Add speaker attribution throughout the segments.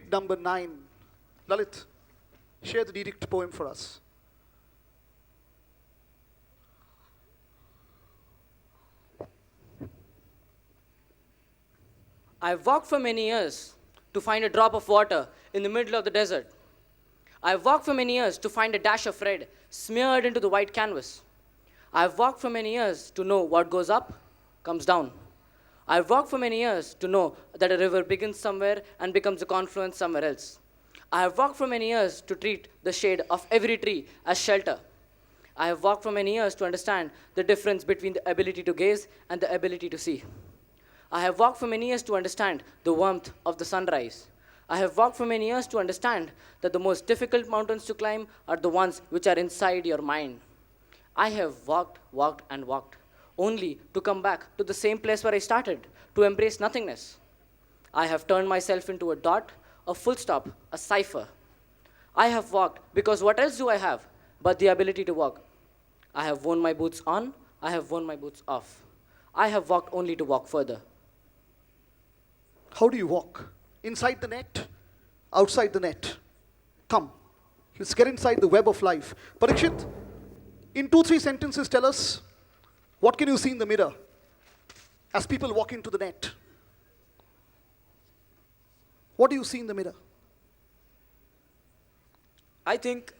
Speaker 1: edict number 9. Lalit, share the edict poem for us.
Speaker 2: I've walked for many years to find a drop of water in the middle of the desert. I've walked for many years to find a dash of red smeared into the white canvas. I've walked for many years to know what goes up comes down. I've walked for many years to know that a river begins somewhere and becomes a confluence somewhere else. I have walked for many years to treat the shade of every tree as shelter. I have walked for many years to understand the difference between the ability to gaze and the ability to see. I have walked for many years to understand the warmth of the sunrise. I have walked for many years to understand that the most difficult mountains to climb are the ones which are inside your mind. I have walked, and walked, only to come back to the same place where I started, to embrace nothingness. I have turned myself into a dot, a full stop, a cipher. I have walked because what else do I have but the ability to walk? I have worn my boots on, I have worn my boots off. I have walked only to walk further.
Speaker 1: How do you walk? Inside the net? Outside the net? Come, let's get inside the web of life. Parikshit, in 2-3 sentences, tell us, what can you see in the mirror as people walk into the net? What do you see in the mirror?
Speaker 3: I think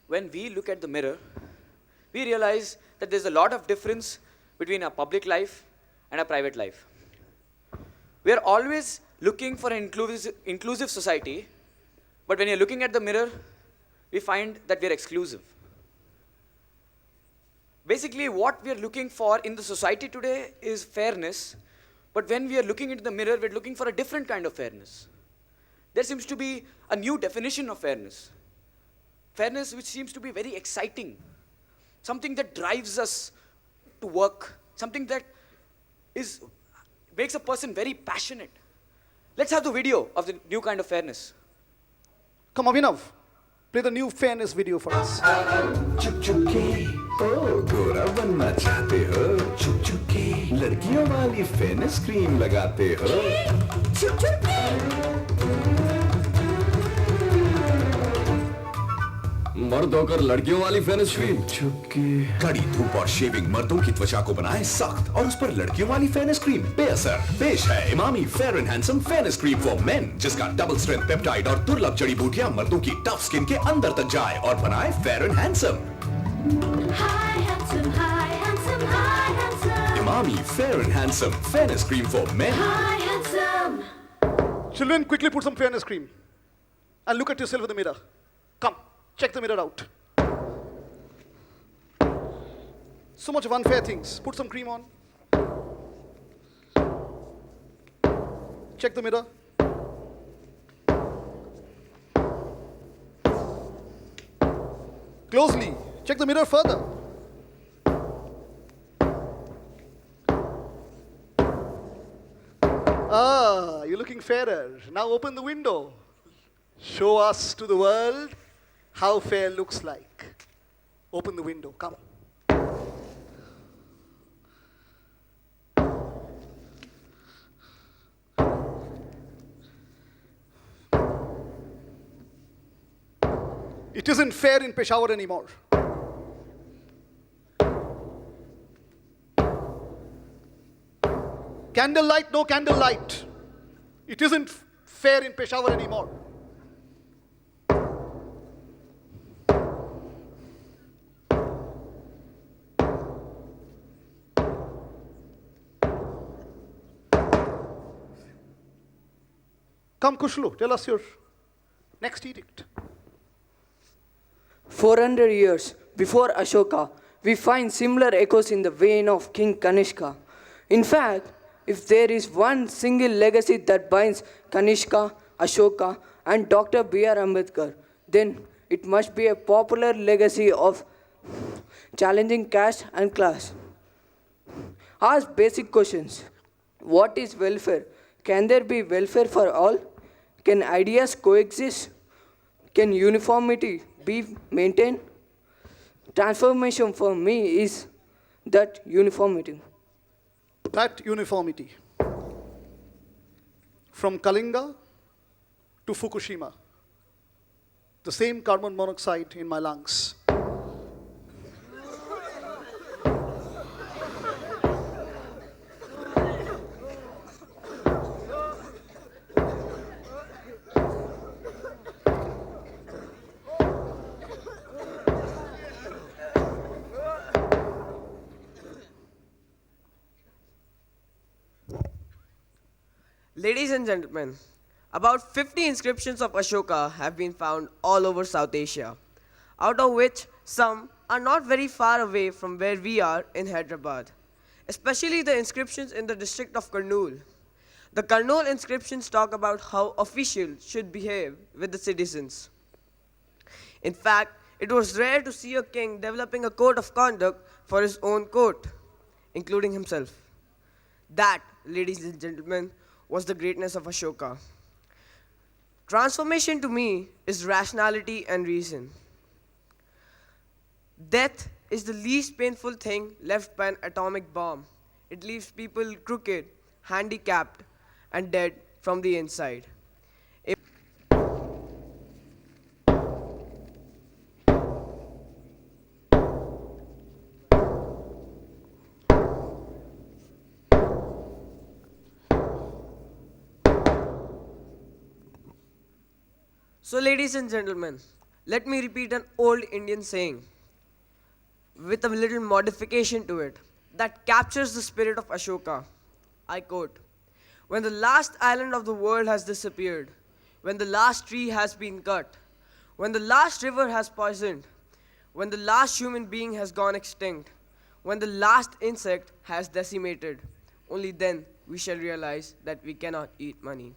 Speaker 3: when we look at the mirror, we realize that there's a lot of difference between our public life and our private life. We are always looking for an inclusive society, but when you're looking at the mirror, we find that we're exclusive. Basically, what we are looking for in the society today is fairness, but when we are looking into the mirror, we're looking for a different kind of fairness. There seems to be a new definition of fairness. Fairness which seems to be very exciting, something that drives us to work, something that makes a person very passionate. Let's have the video of the new kind of fairness.
Speaker 1: Come, Abhinav, play the new fairness video for us.
Speaker 4: चुप चुप के ओ गोरा बनना चाहते हो चुप चुप के लड़कियों वाली फेयरनेस क्रीम लगाते हो चुप चुप मर्द होकर लड़कियों वाली फेयरनेस क्रीम चुप के कड़ी धूप और शेविंग मर्दों की त्वचा को बनाए सख्त और उस पर लड़कियों वाली फेयरनेस क्रीम बेअसर पेश है Emami fair and handsome fairness cream for main जिसका डबल स्ट्रेंथ पेप्टाइड और दुर्लभ जड़ी बूटियां मर्दों की टफ स्किन के अंदर तक जाए और बनाए fair and handsome Imami Fair and Handsome Fairness Cream for Men.
Speaker 1: Children, quickly put some fairness cream and look at yourself in the mirror. Come, check the mirror out. So much of unfair things. Put some cream on. Check the mirror. Closely. Check the mirror further. Ah, you're looking fairer. Now open the window. Show us to the world how fair looks like. Open the window. Come. It isn't fair in Peshawar anymore. Candlelight, no candlelight. It isn't fair in Peshawar anymore. Come, Kushlu, tell us your next edict.
Speaker 5: 400 years before Ashoka, we find similar echoes in the vein of King Kanishka. In fact, if there is one single legacy that binds Kanishka, Ashoka, and Dr. B.R. Ambedkar, then it must be a popular legacy of challenging caste and class. Ask basic questions. What is welfare? Can there be welfare for all? Can ideas coexist? Can uniformity be maintained? Transformation for me is that uniformity.
Speaker 1: That uniformity. From Kalinga to to Fukushima. The same carbon monoxide in my lungs.
Speaker 6: Ladies and gentlemen, about 50 inscriptions of Ashoka have been found all over South Asia, out of which some are not very far away from where we are in Hyderabad, especially the inscriptions in the district of Kurnool. The Kurnool inscriptions talk about how officials should behave with the citizens. In fact, it was rare to see a king developing a code of conduct for his own court, including himself. That, ladies and gentlemen, was the greatness of Ashoka. Transformation to me is rationality and reason. Death is the least painful thing left by an atomic bomb. It leaves people crooked, handicapped, and dead from the inside. So, ladies and gentlemen, let me repeat an old Indian saying with a little modification to it that captures the spirit of Ashoka. I quote, "When the last island of the world has disappeared, when the last tree has been cut, when the last river has poisoned, when the last human being has gone extinct, when the last insect has decimated, only then we shall realize that we cannot eat money."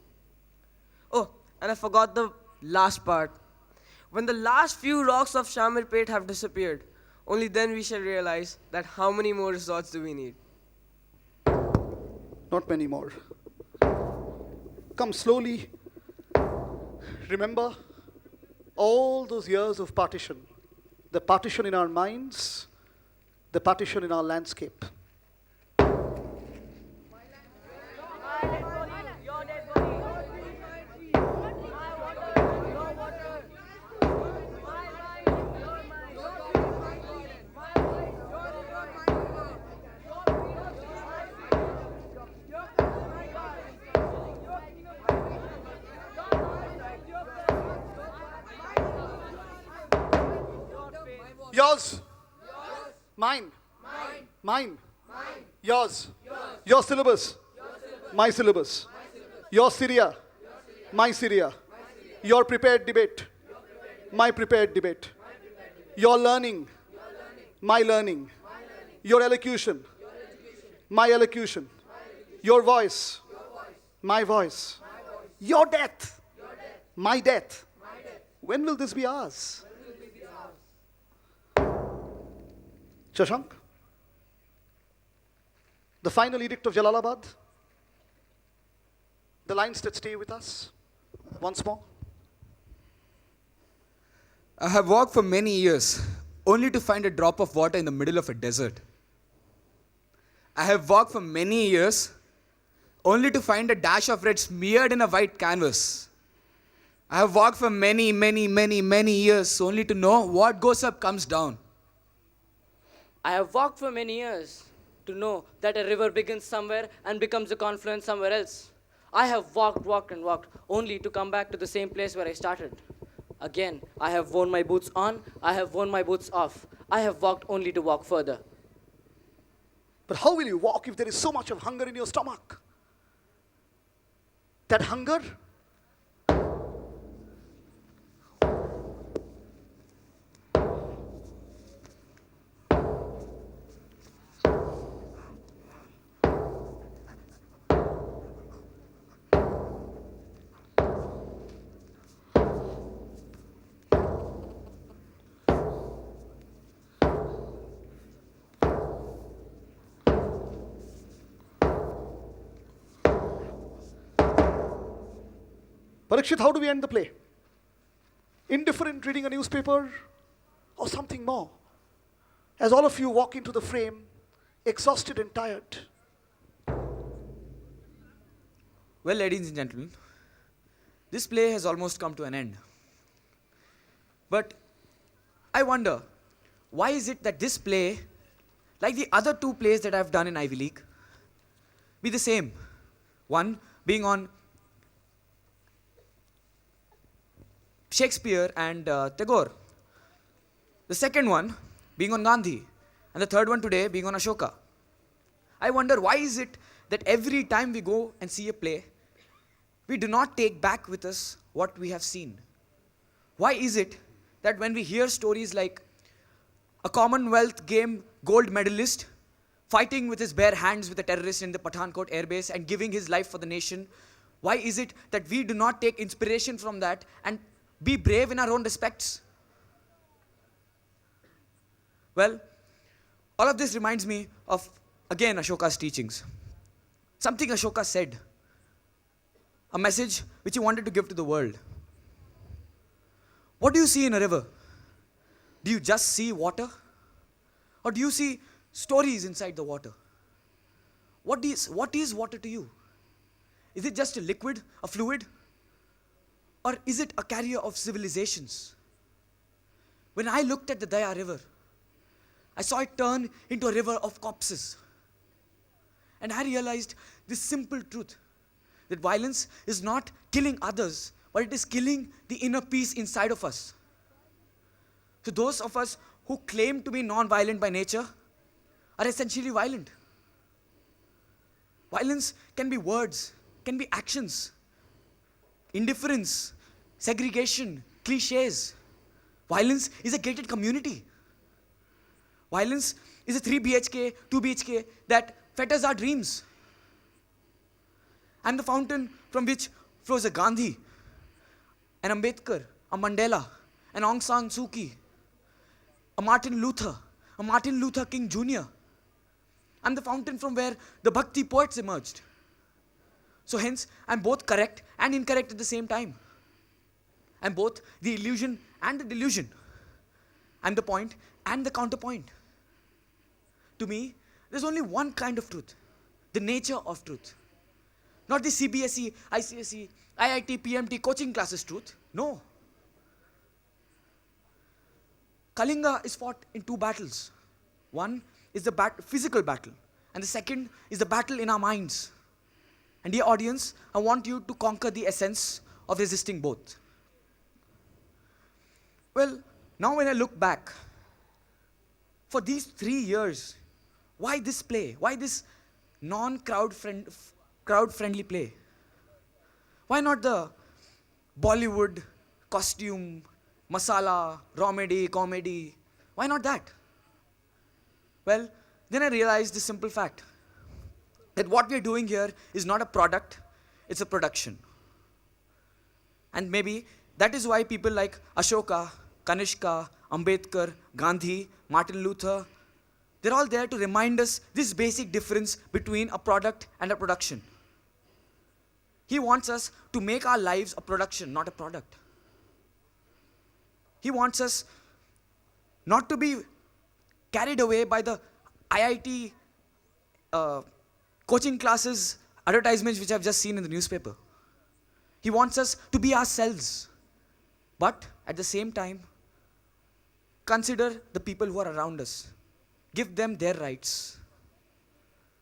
Speaker 6: Oh, and I forgot the last part. When the last few rocks of Shamirpet have disappeared, only then we shall realize that how many more resorts do we need.
Speaker 1: Not many more. Come slowly. Remember all those years of partition. The partition in our minds, the partition in our landscape. Yours. Mine. Mine. Yours. Your syllabus. My syllabus. Your Syria. My Syria. Your prepared debate. My prepared debate. Your learning. My learning. Your elocution. My elocution. Your voice. My voice. Your death. My death. When will this be ours? Shashank, the final edict of Jalalabad, the lines that stay with us, once more.
Speaker 7: I have walked for many years only to find a drop of water in the middle of a desert. I have walked for many years only to find a dash of red smeared in a white canvas. I have walked for many years only to know what goes up comes down.
Speaker 2: I have walked for many years to know that a river begins somewhere and becomes a confluence somewhere else. I have walked and walked only to come back to the same place where I started. Again, I have worn my boots on, I have worn my boots off. I have walked only to walk further.
Speaker 1: But how will you walk if there is so much of hunger in your stomach? That hunger Parikshit, how do we end the play? Indifferent reading a newspaper or something more? As all of you walk into the frame, exhausted and tired.
Speaker 7: Well, ladies and gentlemen,
Speaker 3: this play has almost come to an end. But I wonder, why is it that this play, like the other two plays that I've done in Ivy League, be the same? One being on Shakespeare and Tagore. The second one being on Gandhi. And the third one today being on Ashoka. I wonder, why is it that every time we go and see a play, we do not take back with us what we have seen? Why is it that when we hear stories like a Commonwealth game gold medalist fighting with his bare hands with a terrorist in the Pathankot airbase and giving his life for the nation, why is it that we do not take inspiration from that and be brave in our own respects? Well, all of this reminds me of, again, Ashoka's teachings. Something Ashoka said, a message which he wanted to give to the world. What do you see in a river? Do you just see water? Or do you see stories inside the water? What is water to you? Is it just a liquid, a fluid? Or is it a carrier of civilizations? When I looked at the Daya river, I saw it turn into a river of corpses. And I realized this simple truth, that violence is not killing others, but it is killing the inner peace inside of us. So those of us who claim to be non-violent by nature are essentially violent. Violence can be words, can be actions, indifference, segregation, cliches. Violence is a gated community. Violence is a 3 BHK, 2 BHK that fetters our dreams. And the fountain from which flows a Gandhi, an Ambedkar, a Mandela, an Aung San Suu Kyi, a Martin Luther King Jr. I'm the fountain from where the Bhakti poets emerged. So hence, I'm both correct and incorrect at the same time. I'm both the illusion and the delusion. I'm the point and the counterpoint. To me, there's only one kind of truth, the nature of truth. Not the CBSE, ICSE, IIT, PMT coaching classes truth. No. Kalinga is fought in two battles. One is the physical battle, and the second is the battle in our minds. And dear audience, I want you to conquer the essence of resisting both. Well, now when I look back, for these 3 years, why this play? Why this crowd-friendly play? Why not the Bollywood, costume, masala, comedy? Why not that? Well, then I realized this simple fact, that what we're doing here is not a product, it's a production. And maybe that is why people like Ashoka, Kanishka, Ambedkar, Gandhi, Martin Luther, they're all there to remind us this basic difference between a product and a production. He wants us to make our lives a production, not a product. He wants us not to be carried away by the IIT coaching classes advertisements which I've just seen in the newspaper. He wants us to be ourselves, but at the same time, consider the people who are around us. Give them their rights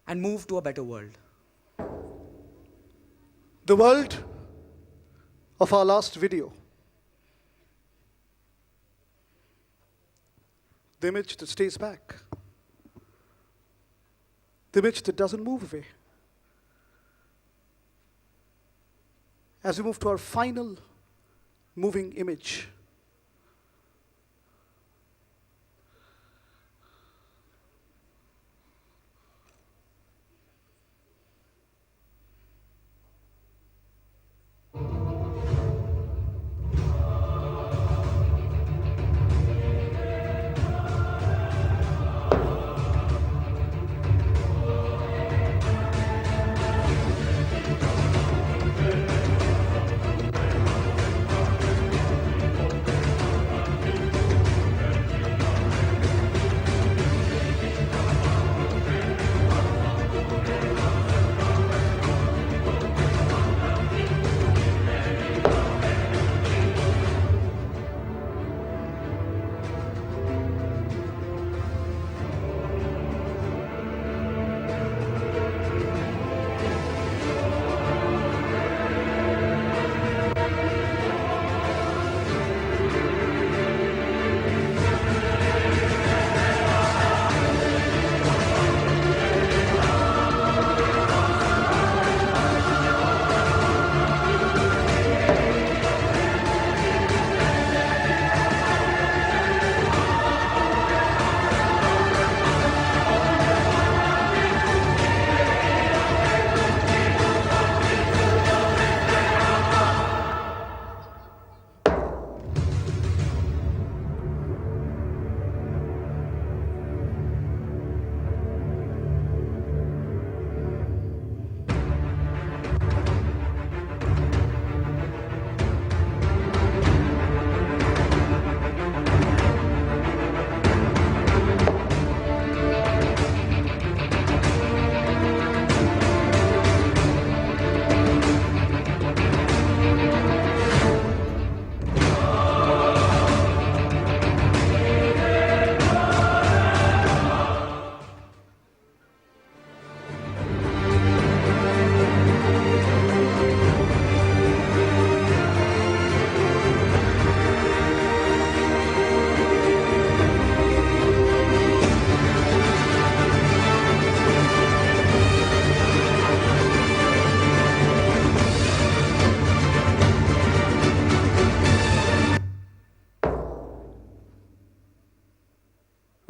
Speaker 3: and move to a better world.
Speaker 1: The world of our last video. The image that stays back. The image that doesn't move away. As we move to our final moving image.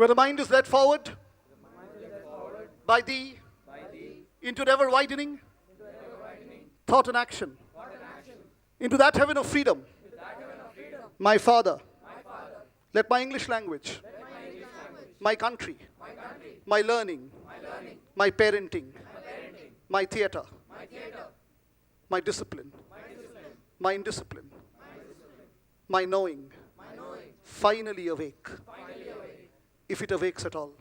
Speaker 1: where the mind is led forward by thee into ever widening thought and action, into that heaven of freedom. My Father, let my English language, my country, my learning, my parenting, my theatre, my discipline, my indiscipline, my knowing, finally awake, if it awakes at all.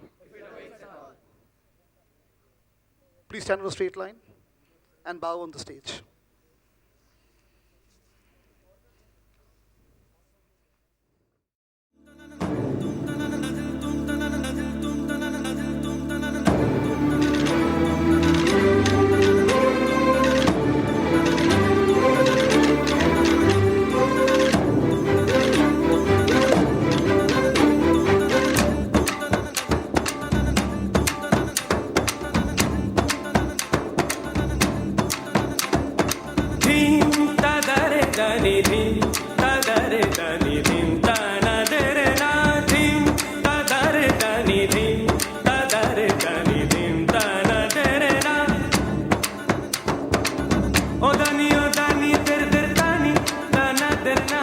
Speaker 1: Please stand on a straight line and bow on the stage.
Speaker 8: O dani, der, tani, dana, der, na.